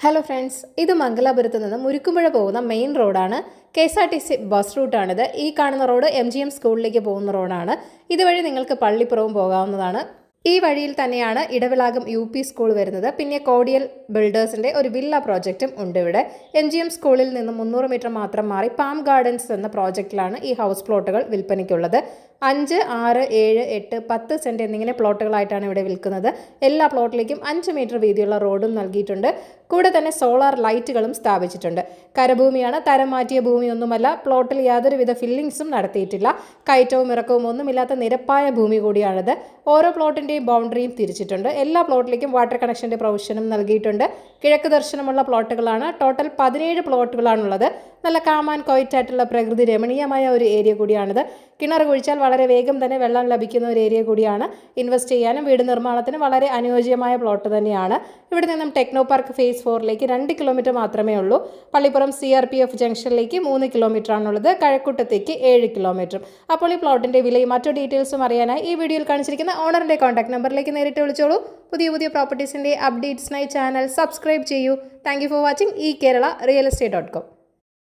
Hello friends, ഇത് മംഗലാപുരത്ത് നിന്ന് മുരുക്കുമ്പുഴ പോകുന്ന മെയിൻ റോഡാണ്. KSRTC ബസ് റൂട്ടാണിത്. ഈ കാണുന്ന റോഡ് MGM സ്കൂളിലേക്ക് പോകുന്ന റോഡാണ്. ഇതുവഴി നിങ്ങൾക്ക് പള്ളിപ്പുറവും പോകാവുന്നതാണ്. ഈ വഴിയിൽ തന്നെയാണ് ഇടവിളാകം UP സ്കൂൾ വരുന്നത്. പിന്നെ കോഡിയൽ ബിൽഡേഴ്സിൻ്റെ ഒരു വില്ല പ്രോജക്റ്റും ഉണ്ട് ഇവിടെ. MGM സ്കൂളിൽ നിന്ന് 300 മീറ്റർ മാത്രം മാറി പാം ഗാർഡൻസ് എന്ന പ്രോജക്റ്റിലാണ് ഈ ഹൗസ് പ്ലോട്ടുകൾ വിൽപ്പനയ്ക്കുള്ളത്. 5, 6, 7, 8, 10 സെൻറ്റ് എന്നിങ്ങനെ പ്ലോട്ടുകളായിട്ടാണ് ഇവിടെ വിൽക്കുന്നത്. എല്ലാ പ്ലോട്ടിലേക്കും 5 മീറ്റർ വീതിയുള്ള റോഡും നൽകിയിട്ടുണ്ട്. കൂടെ തന്നെ സോളാർ ലൈറ്റുകളും സ്ഥാപിച്ചിട്ടുണ്ട്. കരഭൂമിയാണ്, തരം മാറ്റിയ ഭൂമിയൊന്നുമല്ല. പ്ലോട്ടിൽ യാതൊരുവിധ ഫില്ലിങ്സും നടത്തിയിട്ടില്ല. കയറ്റവും ഇറക്കവും ഒന്നുമില്ലാത്ത നിരപ്പായ ഭൂമി കൂടിയാണിത്. ഓരോ പ്ലോട്ടിൻ്റെയും ബൗണ്ടറിയും തിരിച്ചിട്ടുണ്ട്. എല്ലാ പ്ലോട്ടിലേക്കും വാട്ടർ കണക്ഷൻ്റെ പ്രൊവിഷനും നൽകിയിട്ടുണ്ട്. കിഴക്ക് ദർശനമുള്ള പ്ലോട്ടുകളാണ്. ടോട്ടൽ 17 പ്ലോട്ടുകളാണുള്ളത്. നല്ല കാമാൻ കൊയ്റ്റായിട്ടുള്ള പ്രകൃതി രമണീയമായ ഒരു ഏരിയ കൂടിയാണിത്. കിണർ കുഴിച്ചാൽ വളരെ വേഗം തന്നെ വെള്ളം ലഭിക്കുന്ന ഒരു ഏരിയ കൂടിയാണ്. ഇൻവെസ്റ്റ് ചെയ്യാനും വീട് നിർമ്മാണത്തിനും വളരെ അനുയോജ്യമായ പ്ലോട്ട് തന്നെയാണ്. ഇവിടെ നിന്നും ടെക്നോ പാർക്ക് ഫേസ് 4ലേക്ക് 2 കിലോമീറ്റർ മാത്രമേ ഉള്ളൂ. പള്ളിപ്പുറം CRPF ജംഗ്ഷനിലേക്ക് 3 കിലോമീറ്റർ ആണുള്ളത്. കഴക്കൂട്ടത്തേക്ക് 7 കിലോമീറ്ററും. അപ്പോൾ ഈ പ്ലോട്ടിൻ്റെ വിലയും മറ്റു ഡീറ്റെയിൽസും അറിയാനായി ഈ വീഡിയോയിൽ കാണിച്ചിരിക്കുന്ന ഓണറിൻ്റെ കോൺടാക്ട് നമ്പറിലേക്ക് നേരിട്ട് വിളിച്ചോളൂ. പുതിയ പ്രോപ്പർട്ടീസിൻ്റെ അപ്ഡേറ്റ്സിനായി ചാനൽ സബ്സ്ക്രൈബ് ചെയ്യൂ. Thank you for watching eKerala Real Estate.com.